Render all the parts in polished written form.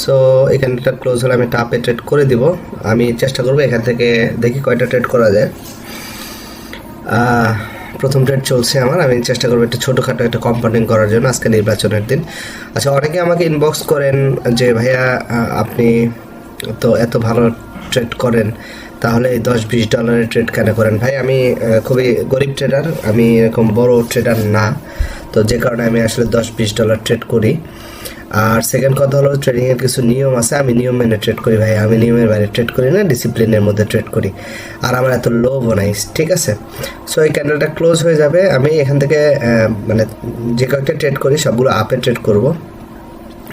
So এই ক্যান্ডেলটা close হলে আমি টাপে ট্রেড করে দিব। আমি চেষ্টা করবো এখান থেকে দেখি কয়টা ট্রেড করা যায়। প্রথম ট্রেড চলছে আমার, আমি চেষ্টা করবো একটা ছোটোখাটো একটা কম্পাউন্ডিং করার জন্য আজকে নির্বাচনের দিন। আচ্ছা, অনেকে আমাকে ইনবক্স করেন যে ভাইয়া আপনি তো এত ভালো ট্রেড করেন, তাহলে এই $10-20 ট্রেড কেন করেন? ভাই আমি খুবই গরিব ট্রেডার, আমি এরকম বড় ট্রেডার না, তো যে কারণে আমি আসলে $10-20 ট্রেড করি। আর সেকেন্ড কথা হলো ট্রেডিংয়ের কিছু নিয়ম আছে, আমি নিয়ম মেনে ট্রেড করি ভাই, আমি নিয়মের বাইরে ট্রেড করি না, ডিসিপ্লিনের মধ্যে ট্রেড করি। আর আমার এত লোভও নাই, ঠিক আছে? সো এই ক্যান্ডেলটা ক্লোজ হয়ে যাবে, আমি এখান থেকে মানে যে কয়েকটা ট্রেড করি সবগুলো আপে ট্রেড করব,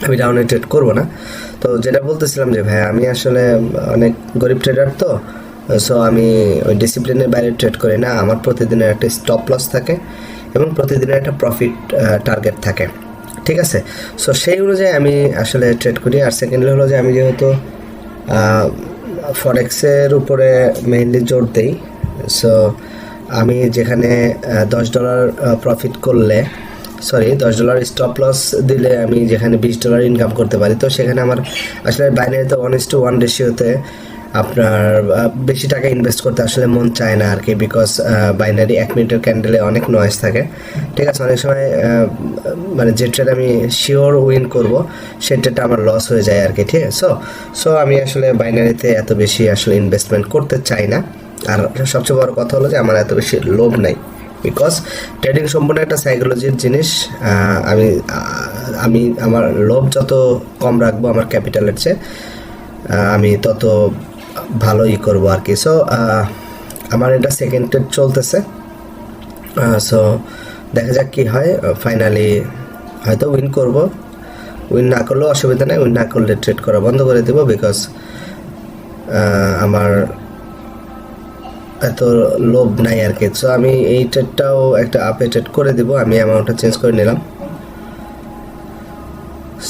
আমি ডাউনে ট্রেড করব না। তো যেটা বলতেছিলাম যে ভাই আমি আসলে অনেক গরিব ট্রেডার, তো সো আমি ওই ডিসিপ্লিনের বাইরে ট্রেড করি না। আমার প্রতিদিনের একটা স্টপ লস থাকে এবং প্রতিদিনের একটা প্রফিট টার্গেট থাকে, ঠিক আছে? সো সেই অনুযায়ী আমি আসলে ট্রেড করি। আর সেকেন্ডলি হলো যে আমি যেহেতু ফরেক্সের উপরে মেইনলি জোর দিই, সো আমি যেখানে $10 প্রফিট করলে $10 স্টপ লস দিলে আমি যেখানে $20 ইনকাম করতে পারি, তো সেখানে আমার আসলে বাইনারিতে 1:1 রেশিওতে আপনার বেশি টাকা ইনভেস্ট করতে আসলে মন চায় না আর কি, বিকজ বাইনারি 1 মিনিটের ক্যান্ডেলে অনেক নয়েজ থাকে, ঠিক আছে? অনেক সময় মানে যে ট্রেড আমি শিওর উইন করব সেই ট্রেডটা আমার লস হয়ে যায় আর কি, ঠিক আছে? সো আমি আসলে বাইনারিতে এত বেশি আসলে ইনভেস্টমেন্ট করতে চাই না। আর সবচেয়ে বড় কথা হলো যে আমার এত বেশি লোভ নাই, বিকজ ট্রেডিং সম্পূর্ণ একটা সাইকোলজির জিনিস। আমি আমার লোভ যত কম রাখবো আমার ক্যাপিটালের চেয়ে, আমি তত ভালোই করবো আর কি। সো আমার এটা সেকেন্ড ট্রেড চলতেছে, সো দেখা যাক কি হয়। ফাইনালি হয়তো উইন করব, উইন না করলেও অসুবিধা নেই, উইন না করলে ট্রেড করা বন্ধ করে দেবো, বিকজ আমার এত লোভ নাই আর কি। সো আমি এই ট্রেডটাও একটা আপে ট্রেড করে দেবো, আমি অ্যামাউন্টটা চেঞ্জ করে নিলাম।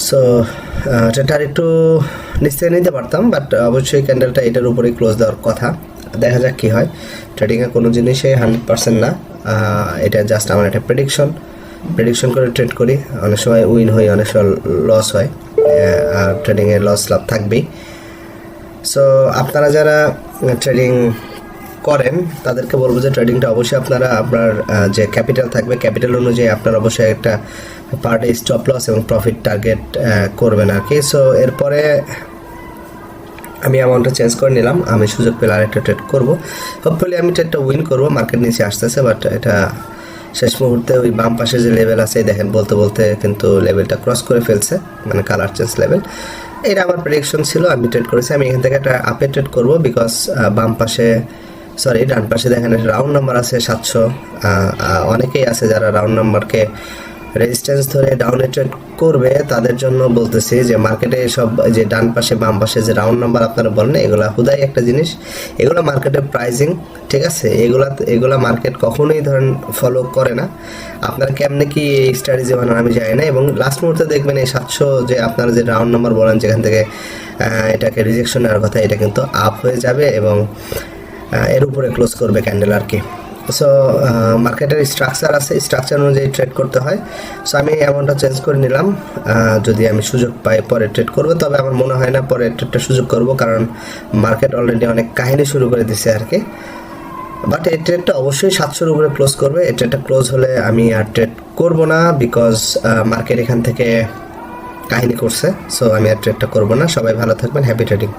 সো ট্রেডটা আর একটু নিশ্চয়ই নিতে পারতাম, বাট অবশ্যই ক্যান্ডেলটা এটার উপরেই ক্লোজ দেওয়ার কথা। দেখা যাক কি হয়। ট্রেডিংয়ে কোনো জিনিসই 100% না, এটা জাস্ট আমার একটা প্রেডিকশন করে ট্রেড করি। অনেক সময় উইন হয়, অনেক সময় লস হয়, আর ট্রেডিংয়ে লস লাভ থাকবেই। সো আপনারা যারা ট্রেডিং করেন তাদেরকে বলবো যে ট্রেডিংটা অবশ্যই আপনারা আপনার যে ক্যাপিটাল থাকবে, ক্যাপিটাল অনুযায়ী আপনার অবশ্যই একটা পার ডে স্টপ লস এবং প্রফিট টার্গেট করবেন আর কি। সো এরপরে আমি অ্যামাউন্টটা চেঞ্জ করে নিলাম, আমি সুযোগ পেলে আরেকটা ট্রেড করবো। হোপফুলি আমি ট্রেডটা উইন করবো, মার্কেট নিচে আসতেছে, বাট এটা শেষ মুহূর্তে ওই বাম পাশে যে লেভেল আছে দেখেন, বলতে বলতে কিন্তু লেভেলটা ক্রস করে ফেলছে, মানে কালার চেঞ্জ লেভেল। এটা আমার প্রেডিকশন ছিল, আমি ট্রেড করেছি। আমি এখান থেকে একটা আপে ট্রেড করবো, বিকজ ডান পাশে দেখেন রাউন্ড নাম্বার আছে 700। অনেকেই আছে যারা রাউন্ড নাম্বারকে রেজিস্ট্যান্স ধরে ডাউনে ট্রেড করবে, তাদের জন্য বলতেছি যে মার্কেটে সব যে ডান পাশে বাম পাশে যে রাউন্ড নাম্বার আপনারা বলেন, এগুলা হুদাই একটা জিনিস, এগুলো মার্কেটের প্রাইজিং, ঠিক আছে? এগুলা মার্কেট কখনোই ধরেন ফলো করে না। আপনারা কেমনে কি এই স্ট্র্যাটেজি বানান আমি জানি না, এবং লাস্ট মুহূর্তে দেখবেন এই 700 যে আপনারা যে রাউন্ড নাম্বার বলেন যেখান থেকে এটাকে রিজেকশন নেওয়ার কথা, এটা কিন্তু আপ হয়ে যাবে এবং এর উপরে ক্লোজ করবে ক্যান্ডেল আর কি। সো মার্কেটের স্ট্রাকচার আছে, স্ট্রাকচার অনুযায়ী ট্রেড করতে হয়। সো আমি অ্যামাউন্টটা চেঞ্জ করে নিলাম, যদি আমি সুযোগ পাই পরে ট্রেড করবো, তবে আমার মনে হয় না পরে ট্রেডটা সুযোগ করব, কারণ মার্কেট অলরেডি অনেক কাহিনী শুরু করে দিছে আর কি। বাট এই ট্রেডটা অবশ্যই 700-র উপরে ক্লোজ করবে। এই ট্রেডটা ক্লোজ হলে আমি আর ট্রেড করব না, বিকজ মার্কেট এখান থেকে কাহিনী করছে। সো আমি আর ট্রেডটা করবো না। সবাই ভালো থাকবেন, হ্যাপি ট্রেডিং।